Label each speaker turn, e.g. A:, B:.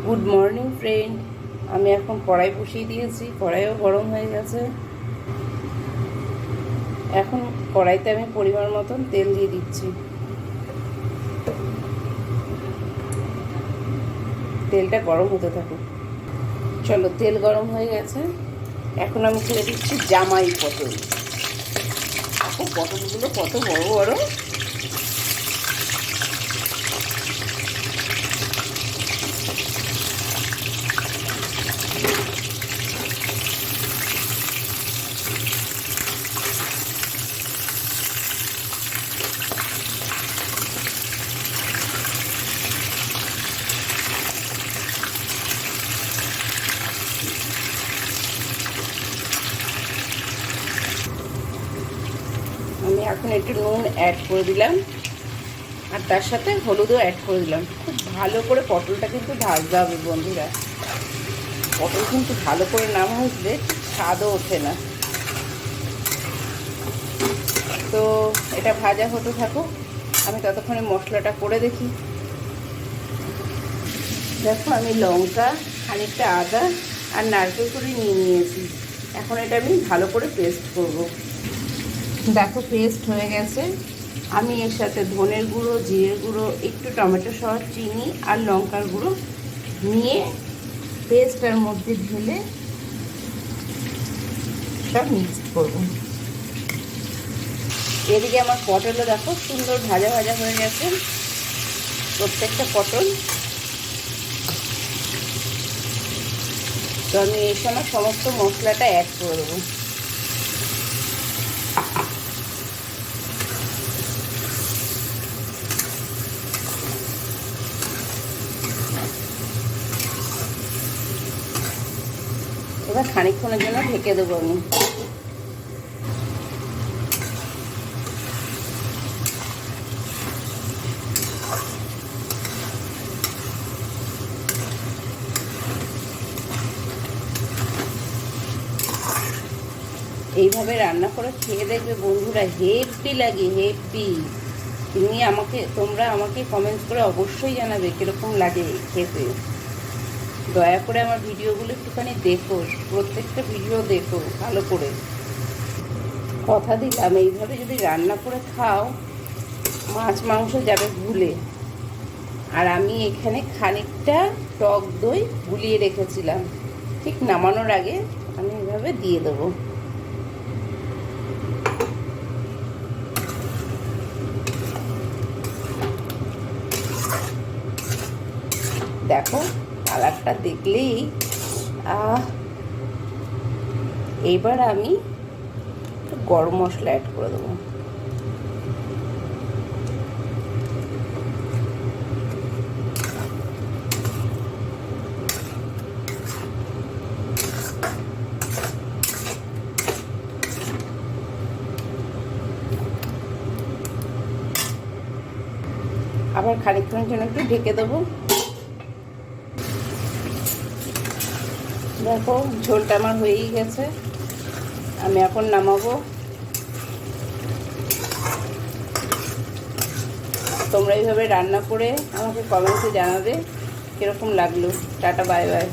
A: Good morning friend. আমি এখন কড়াই বসিয়ে দিয়েছি, কড়াইও গরম হয়ে গেছে। এখন কড়াইতে আমি পরিমাণ মতন তেল দিয়ে দিচ্ছি। তেলটা গরম হতে থাকুক। চলো, তেল গরম হয়ে গেছে। এখন আমি ছেড়ে দিচ্ছি জামাই পটল। এখন পটলগুলো কত বড় বড়। আমি এখন একটু নুন অ্যাড করে দিলাম, আর তার সাথে হলুদও অ্যাড করে দিলাম। খুব ভালো করে পটলটা কিন্তু ভাজতে হবে বন্ধুরা। পটল কিন্তু ভালো করে না ভাজলে স্বাদও ওঠে না। তো এটা ভাজা হতে থাকুক, আমি ততক্ষণে মশলাটা করে দেখি। দেখো, আমি লঙ্কা, খানিকটা আদা আর নারকেল করে নিয়েছি। এখন এটা আমি ভালো করে পেস্ট করব। দেখো, পেস্ট হয়ে গেছে। আমি এর সাথে ধনের গুঁড়ো, জিরের গুঁড়ো, একটু টমেটো সস, চিনি আর লঙ্কার গুঁড়ো নিয়ে পেস্টের মধ্যে ঢেলে সব মিক্স করব। এদিকে আমার পটলও দেখো সুন্দর ভাজা ভাজা হয়ে গেছে, প্রত্যেকটা পটল। তো আমি এই সময় সমস্ত মশলাটা অ্যাড করে দেবো। এবার খানিকক্ষণের জন্য ঢেকে দেবো আমি। এইভাবে রান্না করে খেয়ে দেখবে বন্ধুরা, হেভি লাগে, হেভি। তোমরা আমাকে কমেন্টস করে অবশ্যই জানাবে কীরকম লাগে খেতে। দয়া করে আমার ভিডিওগুলো একটুখানি দেখো, প্রত্যেকটা ভিডিও দেখো ভালো করে। কথা দিলাম, এইভাবে যদি রান্না করে খাও মাছ মাংস যাবে ভুলে। আর আমি এখানে খানিকটা টক দই গুলিয়ে রেখেছিলাম, ঠিক নামানোর আগে আমি এভাবে দিয়ে দেবো। দেখো, কালারটা দেখলেই এইবার আমি গরম মশলা অ্যাড করে দেবো। আবার খানিকক্ষণের জন্য একটু ঢেকে দেবো। দেখো, ঝোলটা আমার হয়েই গেছে, আমি এখন নামাবো। তোমরা এইভাবে রান্না করে আমাকে কমেন্টে জানাবে কীরকম লাগলো। Tata, bye bye.